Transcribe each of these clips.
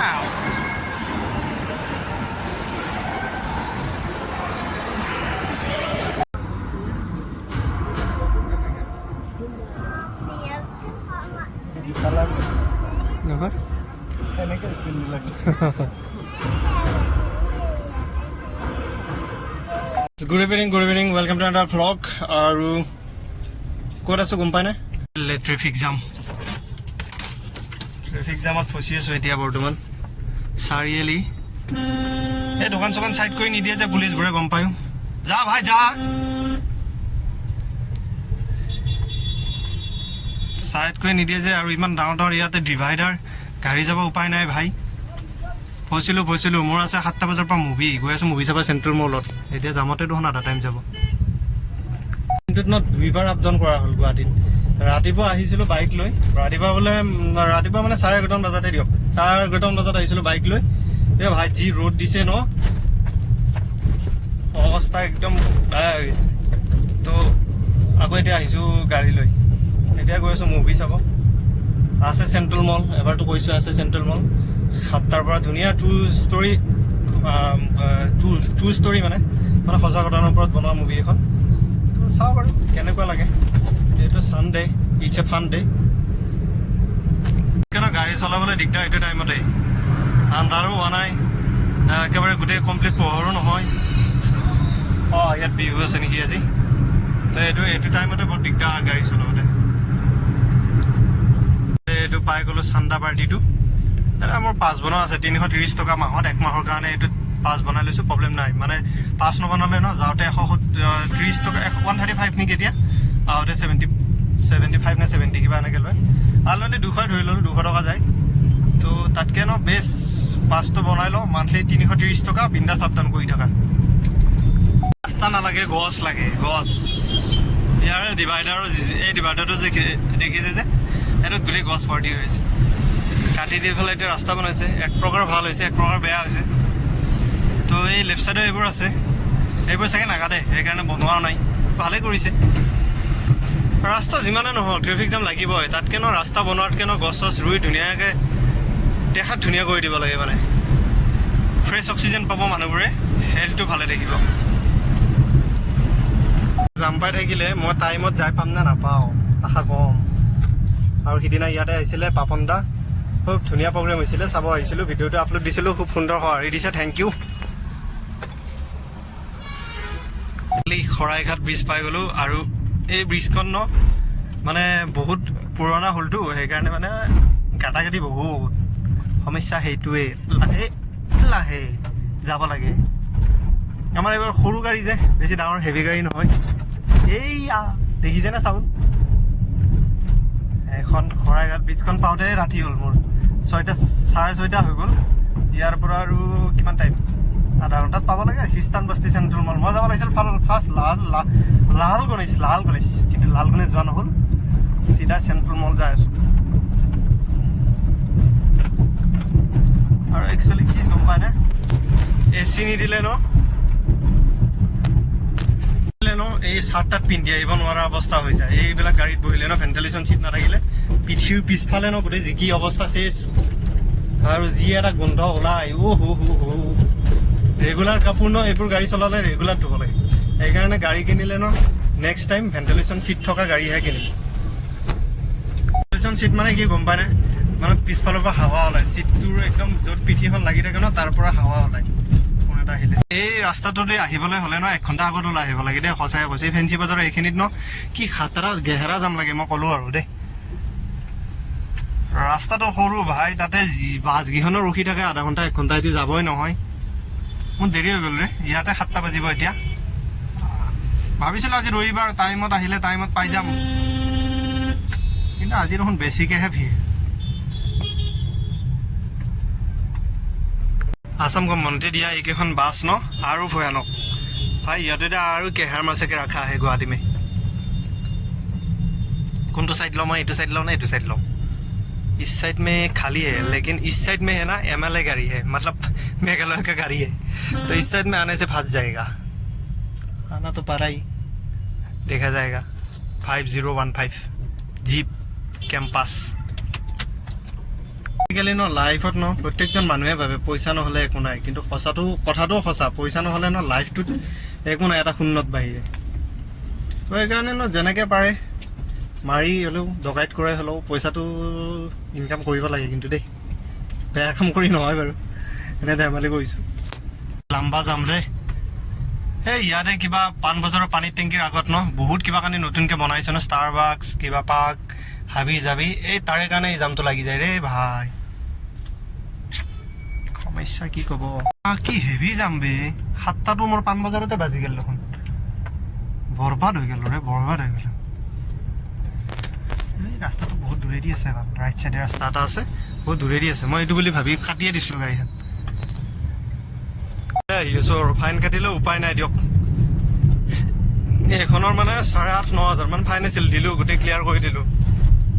Wow. Apa? Good evening. Welcome to another vlog. আৰু ক'ত আছো গম পাই নে? ট্ৰেফিক জামত ফচি আছো এতিয়া বৰ্তমান চাৰিআলি। এই দোকান চোকান চাইড কৰি নিদিয়ে যে পুলিচবোৰে, গম পায়ো। যা ভাই যা, চাইড কৰি নিদিয়ে যে, আৰু ইমান ডাঙৰ ইয়াতে ডিভাইডাৰ, গাড়ী যাব উপায় নাই ভাই। ফচিলোঁ মোৰ আছে 7টা বজাৰ পৰা মুভি, গৈ আছোঁ মুভি চাব চেণ্ট্ৰেল মলত। এতিয়া যামতে দেখোন আধা টাইম যাব। কিন্তু 2বাৰ আপ ডাউন কৰা হ'ল গুৱাহাটীত। ৰাতিপুৱা আহিছিলোঁ বাইক লৈ, ৰাতিপুৱা মানে 11:30 বজাতে দিয়ক, 11:30 বজাত আহিছিলোঁ বাইক লৈ। এই ভাই যি ৰ'দ দিছে ন, অৱস্থা একদম বেয়া হৈ গৈছে। তো আকৌ এতিয়া আহিছোঁ গাড়ী লৈ, এতিয়া গৈ আছোঁ মুভি চাব। আছে চেণ্ট্ৰেল মল, এবাৰতো কৈছোঁ আছে চেণ্ট্ৰেল মল। 7টাৰ পৰা ধুনীয়া টু ষ্টৰী মানে সঁচা ঘটনাৰ ওপৰত বনোৱা মুভি এখন। তো চাওঁ বাৰু কেনেকুৱা লাগে। এইটো Sunday, it's a fun day. কিয়নো গাড়ী চলাবলৈ দিগদাৰ এইটো টাইমতে, আন্ধাৰো হোৱা নাই, একেবাৰে গোটেই কমপ্লিট পোহৰো নহয়। ইয়াত বিহু আছে নেকি আজি। তো এইটো টাইমতে বৰ দিগদাৰ গাড়ী চলাওঁতে। এইটো পাই গ'লোঁ চান্দা পাৰ্টিটো। এটা মোৰ পাছ বনোৱা আছে 330 টকা মাহত, 1 মাহৰ কাৰণে এইটো পাছ বনাই লৈছোঁ। প্ৰব্লেম নাই, মানে পাছ নবনালে ন, যাওঁতে 130 টকা, 135 নেকি এতিয়া, আহোঁতে 75 নে 70 কিবা এনেকৈ লয়। অলৰেডি 200 ধৰি ল'লোঁ, 200 টকা যায়। তো তাতকৈ ন বেষ্ট পাছটো বনাই লওঁ, মান্থলি 330 টকা, বিন্দাছ আপ ডাউন কৰি থকা। ৰাস্তা নালাগে, গছ লাগে, গছ। ইয়াৰ ডিভাইডাৰৰ, এই ডিভাইডাৰটো যে দেখিছে যে, সেইটোত গোটেই গছ ভৰ্তি হৈ আছে। কাটি দি পেলাই এতিয়া ৰাস্তা বনাইছে, এক প্ৰকাৰ ভাল হৈছে, এক প্ৰকাৰ বেয়া হৈছে। তো এই লেফ্ট ছাইডে এইবোৰ আছে, এইবোৰ চাগে নাকাটে, সেইকাৰণে বনোৱাও নাই, ভালেই কৰিছে। ৰাস্তা যিমানে নহওক ট্ৰেফিক জাম লাগিবই, তাতকৈ ন ৰাস্তা বনোৱাতকৈ ন গছ চছ ৰুই ধুনীয়াকৈ দেখাত ধুনীয়া কৰি দিব লাগে। মানে ফ্ৰেছ অক্সিজেন পাব মানুহবোৰে, হেল্থটো ভালে দেখিব। জাম পাই থাকিলে মই টাইমত যাই পাম নে নাপাওঁ আশা কম। আৰু সিদিনা ইয়াতে আহিছিলে পাপন দা, খুব ধুনীয়া প্ৰগ্ৰেম হৈছিলে, চাব আহিছিলোঁ, ভিডিঅ'টো আপলোড দিছিলোঁ, খুব সুন্দৰ সঁহাৰি দিছে, থেংক ইউ। শৰাইঘাট ব্ৰিজ পাই গ'লোঁ। আৰু এই ব্ৰিজখন ন মানে বহুত পুৰণা হ'লতো, সেইকাৰণে মানে কাটাকাটি বহুত সমস্যা। সেইটোৱে লাহে যাব লাগে। আমাৰ এইবাৰ সৰু গাড়ী যে, বেছি ডাঙৰ হেভি গাড়ী নহয়। এইয়া দেখিছেনে চাউল, এখন শৰাইঘাট ব্ৰিজখন পাওঁতে ৰাতি হ'ল মোৰ, 6:30 হৈ গ'ল। ইয়াৰ পৰা আৰু কিমান টাইম, আধা ঘণ্টাত পাব লাগে খ্ৰীষ্টান বস্তি চেণ্ট্ৰেল মল। মই যাব লাগিছিল ফাৰ্ষ্ট লাল গণেশ, কিন্তু লাল গণেশ যোৱা নহ'ল, চিধা চেণ্ট্ৰেল মল যাই আছোঁ। আৰু একচুৱেলি কি গম পায়নে, AC নিদিলে ন এই চাৰ্ট পিন্ধি আহিব নোৱাৰা অৱস্থা হৈ যায়। এইবিলাক গাড়ীত বহিলে ন, ভেণ্টিলেশ্যন চিট নাথাকিলে পিঠিৰ পিছফালে ন গোটেই জিকি অৱস্থা চেচ। আৰু যি এটা গোন্ধ ওলাই, ৰেগুলাৰ কাপোৰ ন, এইবোৰ গাড়ী চলালে ৰেগুলাৰ ধুব লাগে। সেইকাৰণে গাড়ী কিনিলে ন নেক্সট টাইম ভেণ্টিলেশ্যন চিট থকা গাড়ীহে কিনিম। ভেণ্টিলেশ্যন চিট মানে কি গম পায়নে, মানে পিছফালৰ পৰা হাৱা ওলায়, চিটটোৰ একদম য'ত পিঠিখন লাগি থাকে ন তাৰ পৰা হাৱা ওলায় কোন এটা আহিলে। এই ৰাস্তাটোতে আহিবলৈ হ'লে ন 1 ঘণ্টা আগত ওলাই আহিব লাগে দেই, সঁচাই কৈছে। ফেঞ্চি বজাৰৰ এইখিনিত ন কি খাতৰা গেহেৰা জাম লাগে, মই ক'লোঁ আৰু দেই। ৰাস্তাটো সৰু ভাই, তাতে বাছকেইখনো ৰখি থাকে আধা ঘণ্টা 1 ঘণ্টা, এটি যাবই নহয়। মোৰ দেৰি হৈ গ'ল ৰে, ইয়াতে 7টা বাজিব এতিয়া। ভাবিছিলোঁ আজি ৰবিবাৰ, টাইমত আহিলে টাইমত পাই যাম, কিন্তু আজি দেখোন বেছিকৈহে ভিৰ। আসাম গভৰ্ণমেণ্টে দিয়া এইকেইখন বাছ ন আৰু ভয়ানক ভাই, ইয়াতে আৰু কেহাৰ মাছকে ৰাখা আহে গুৱাহাটী মে। কোনটো साइड लो, मैं इस साइड लो ना इस साइड लो। इस साइड में खाली है, लेकिन इस साइड में है ना MLA गाड़ी है, मतलब मेघालय का गाड़ी है, तो इस साइड में आने से फंस जाएगा। आना तो पारा ही, देखा जाएगा। 5015 जीप कैंपस। আজিকালি লাইফত প্ৰত্যেকজন মানুহে ভাবে পইচা নহ'লে একো নাই, কিন্তু কথাটো সঁচা, পইচা নহ'লে লাইফটোত একো নাই এটা শূন্যত বাহিৰে। তো সেইকাৰণে যেনেকৈ পাৰে মাৰি হ'লেও ডকাইত কৰাই হ'লেও পইচাটো ইনকাম কৰিব লাগে, কিন্তু দেই বেয়া কাম কৰি নহয় বাৰু, এনে ধেমালি কৰিছোঁ। লাম্বা যাম ৰে এই ইয়াতে কিবা পাণবজাৰৰ পানীৰ টেংকিৰ আগত বহুত কিবা কানি নতুনকৈ বনাইছে ষ্টাৰবাক্স কিবা পাৰ্ক হাবি যাবি, এই তাৰে কাৰণে এই জামটো লাগি যায় ৰে ভাই, সমস্যা কি ক'ব। কি হেভি যাম বে, 7টাতো মোৰ পাণবজাৰতে বাজি গ'ল দেখোন, বৰবাদ হৈ গ'ল ৰে, বৰবাদ হৈ গ'ল। এই ৰাস্তাটো বহুত দূৰেদি আছে, ৰাইট চাইডে ৰাস্তা এটা আছে বহুত দূৰেদি আছে, মই এইটো বুলি ভাবি কাটিয়ে দিছিলোঁ গাড়ীখন। ফাইন কাটিলে উপায় নাই দিয়ক, এইখনৰ 8,500-9,000 ফাইন আছিল, দিলোঁ গোটেই ক্লিয়াৰ কৰি দিলোঁ।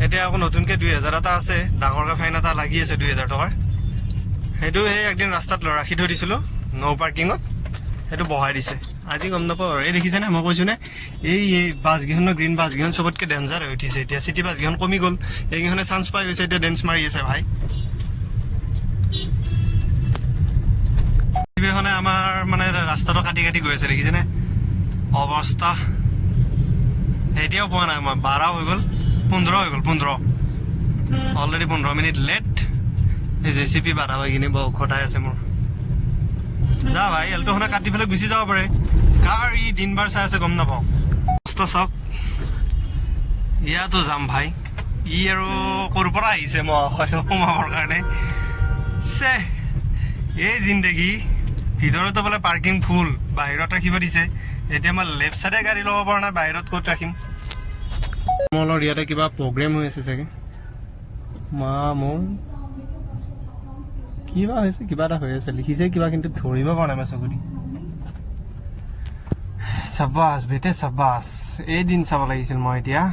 এতিয়া আকৌ নতুনকৈ 2,000 এটা আছে, ডাঙৰকৈ ফাইন এটা লাগি আছে 2,000 টকাৰ, সেইটো সেই একদিন ৰাস্তাত ৰাখি থৈ দিছিলোঁ ন' পাৰ্কিঙত, সেইটো বহাই দিছে আজি গম নাপাওঁ। এই দেখিছেনে মই কৈছোঁ নে, এই বাছকেইখনৰ গ্ৰীণ বাছকেইখন চবতকৈ ডেঞ্জাৰ হৈ উঠিছে এতিয়া, চিটি বাছকেইখন কমি গ'ল, এইকেইখনে চান্স পাই গৈছে এতিয়া ডেন্স মাৰি আছে ভাই। এইখনে আমাৰ ৰাস্তাটো কাটি কাটি গৈ আছে দেখিছেনে অৱস্থা, এতিয়াও পোৱা নাই মই, 12 হৈ গ'ল, 15 হৈ গ'ল, 15 অলৰেডি 15 মিনিট লেট। এই JCB বাধা হৈ কিনে বৰ ঘটাই আছে মোৰ। যা ভাই এলটোখনে কাটি পেলাই গুচি যাব পাৰে, কাৰ ই দিনবাৰ চাই আছে গম নাপাওঁ। কষ্ট চাওক, ইয়াতো যাম ভাই, ই আৰু ক'ৰ পৰা আহিছে মই সোমাবৰ কাৰণে চে, এই জিন্দগী। ভিতৰতো বোলে পাৰ্কিং ফুল, বাহিৰত ৰাখিব দিছে, এতিয়া মই লেফ্ট চাইডে গাড়ী ল'ব পৰা নাই, বাহিৰত ক'ত ৰাখিম। মলৰ ইয়াতে কিবা প্ৰগ্ৰেম হৈ আছে চাগে, মোৰ কিবা হৈছে, কিবা এটা হৈ আছে লিখিছে কিবা, কিন্তু ধৰিব পৰা নাই মই চকুদি। চাবাছ বেটে চাবাছ, এদিন চাব লাগিছিল মই এতিয়া।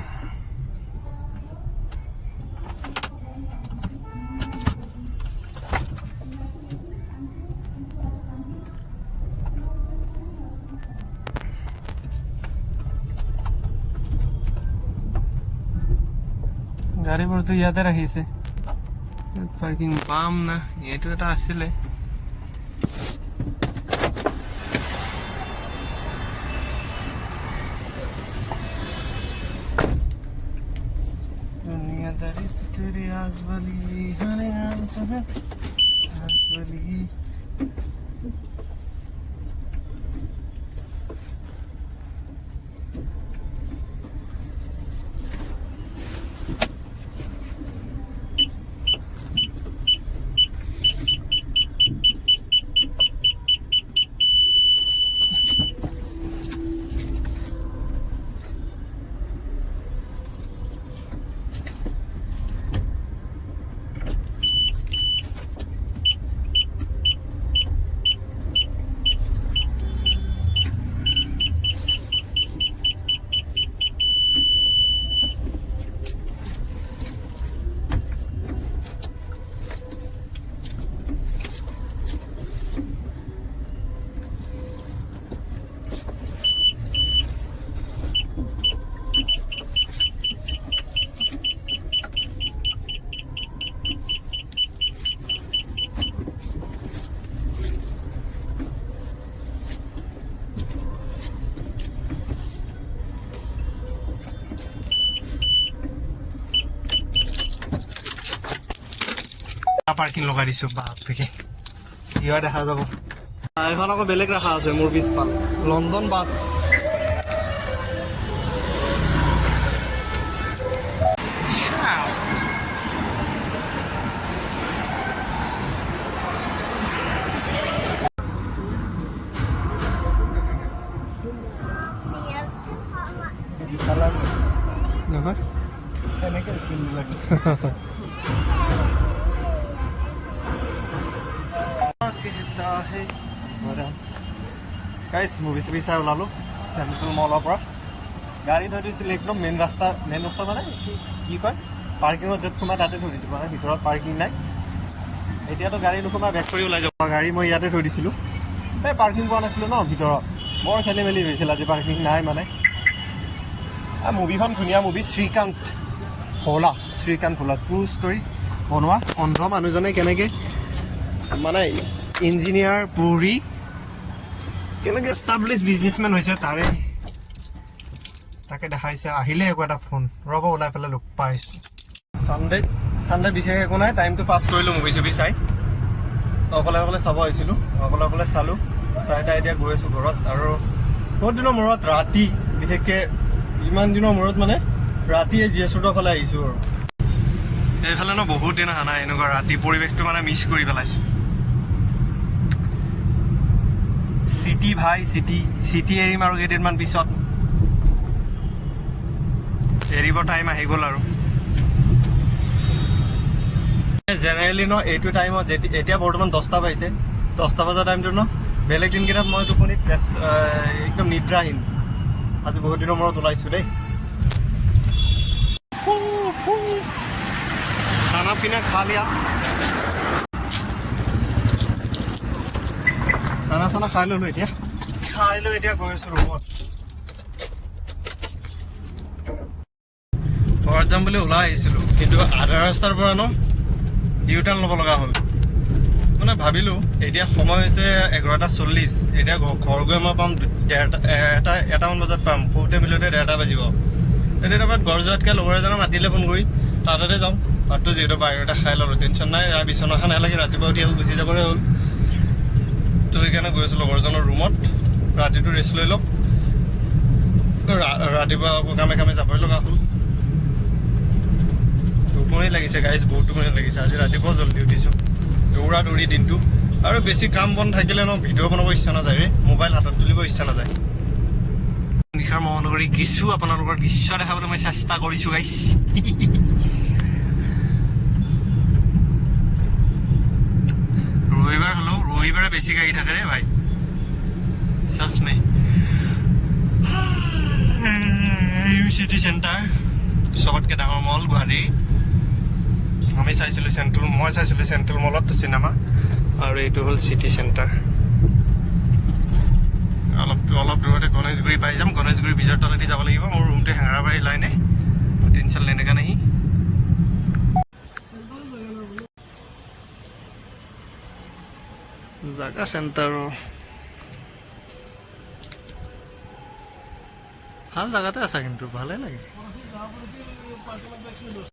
গাড়ীবোৰতো ইয়াতে ৰাখিছে, পাৰ্কিং পাম না, এইটো এটা আছিলে। পাৰ্কিং লগাই দিছো, বাপৰে কিয় দেখা যাব। এইখন আকৌ বেলেগ ৰাখা আছে মোৰ পিছফাল, লণ্ডন বাছ। নহয় এনেকে গাইজ মুভি চুভি চাই ওলালোঁ চেণ্ট্ৰেল মলৰ পৰা, গাড়ী থৈ দিছিলোঁ একদম মেইন ৰাস্তা মানে কি কয় পাৰ্কিঙত য'ত সোমাই তাতে থৈ দিছিলোঁ, মানে ভিতৰত পাৰ্কিং নাই। এতিয়াতো গাড়ী নোসোমাই বেক কৰি ওলাই যাব, গাড়ী মই ইয়াতে থৈ দিছিলোঁ, এই পাৰ্কিং পোৱা নাছিলোঁ ন ভিতৰত, বৰ খেলি মেলি হৈছিল আজি, পাৰ্কিং নাই মানে। মুভিখন ধুনীয়া মুভি, শ্ৰীকান্ত ভোলা ট্ৰু ষ্টৰি, বনোৱা অন্ধ মানুহজনে কেনেকৈ মানে ইঞ্জিনিয়াৰ পঢ়ি কেনেকৈ এষ্টাব্লিছ বিজনেছমেন হৈছে তাকে দেখাইছে। আহিলে একো এটা ফোন ৰ'ব ওলাই পেলাই লগ পাইছোঁ। চানডে বিশেষ একো নাই, টাইমটো পাছ কৰিলোঁ মুভি চুভি চাই। অকলে চাব আহিছিলোঁ, অকলে চালোঁ, চাই তাই এতিয়া গৈ আছোঁ ঘৰত। আৰু বহুত দিনৰ মূৰত ৰাতি, বিশেষকৈ ইমান দিনৰ মূৰত মানে ৰাতিয়ে জি এছ ৰোডৰ ফালে আহিছোঁ। আৰু এইফালে ন বহুত দিন অহা নাই এনেকুৱা ৰাতি, পৰিৱেশটো মানে মিছ কৰি পেলাইছোঁ। চিটি ভাই চিটি এৰিম আৰু কেইদিনমান পিছত, এৰিব টাইম আহি গ'ল। আৰু জেনেৰেলি ন এইটো টাইমত এতিয়া বৰ্তমান 10টা বাজিছে, 10টা বজাৰ টাইমটো ন বেলেগ দিনকেইটাত মই টোপনিত একদম নিদ্ৰাহীন। আজি বহুত দিনৰ মূৰত ওলাইছোঁ দেই। খানা পিনা খা লিয়া, খানা চানা খাই ল'লোঁ। এতিয়া গৈ আছোঁ ৰুমত। ঘৰত যাম বুলি ওলাই আহিছিলোঁ, কিন্তু আধা ৰাস্তাৰ পৰা ন ইউ টাৰ্ণ ল'ব লগা হ'ল। মানে ভাবিলোঁ এতিয়া সময় হৈছে 11:40, এতিয়া ঘৰ গৈ মই পাম এটামান বজাত পাম। শুওঁতে মিলোতে 1:30 বাজিব। তেতিয়া টাইমত ঘৰ যোৱাতকৈ লগৰ এজনে মাতিলে ফোন কৰি, তাতে যাওঁ। ভাতটো যিহেতু বাহিৰতে খাই ল'লোঁ, টেনশ্যন নাই। বিচনাখন নালাগে, ৰাতিপুৱা উঠি আকৌ গুচি যাবৰে হ'ল। তো সেইকাৰণে গৈ আছোঁ লগৰজনৰ ৰুমত, ৰাতিটো ৰেষ্ট লৈ লওক। ৰাতিপুৱা আকৌ কামে যাবই লগা হ'ল। টোপনি লাগিছে গাইজ, বহুত টোপনি লাগিছে। আজি ৰাতিপুৱা জল্দি উঠিছোঁ, দৌৰি দিনটো। আৰু বেছি কাম বন থাকিলে ন ভিডিঅ' বনাব ইচ্ছা নাযায় ৰে, মোবাইল হাতত তুলিব ইচ্ছা নাযায়। নিশাৰ মহানগৰী কিছু আপোনালোকৰ দৃশ্য দেখাবলৈ মই চেষ্টা কৰিছোঁ গাইজ। ৰবিবাৰ হ'লেও ৰবিবাৰে বেছি গাড়ী থাকে ৰে ভাই, চচমে। চিটি চেণ্টাৰ চবতকৈ ডাঙৰ মল গুৱাহাটী। মই চাইছিলোঁ চেণ্ট্ৰেল মলত চিনেমা, আৰু এইটো হ'ল চিটি চেণ্টাৰ। অলপ দূৰতে গণেশগুৰি পাই যাম। গণেশগুৰি ব্ৰিজৰ তলেদি যাব লাগিব। মোৰ ৰুমটো হেঙেৰাবাৰী লাইনে, টেনশ্যন লেনে কা নাহি। জাগা চেণ্টাৰ ভাল জাগাতে আছে, কিন্তু ভালে লাগে।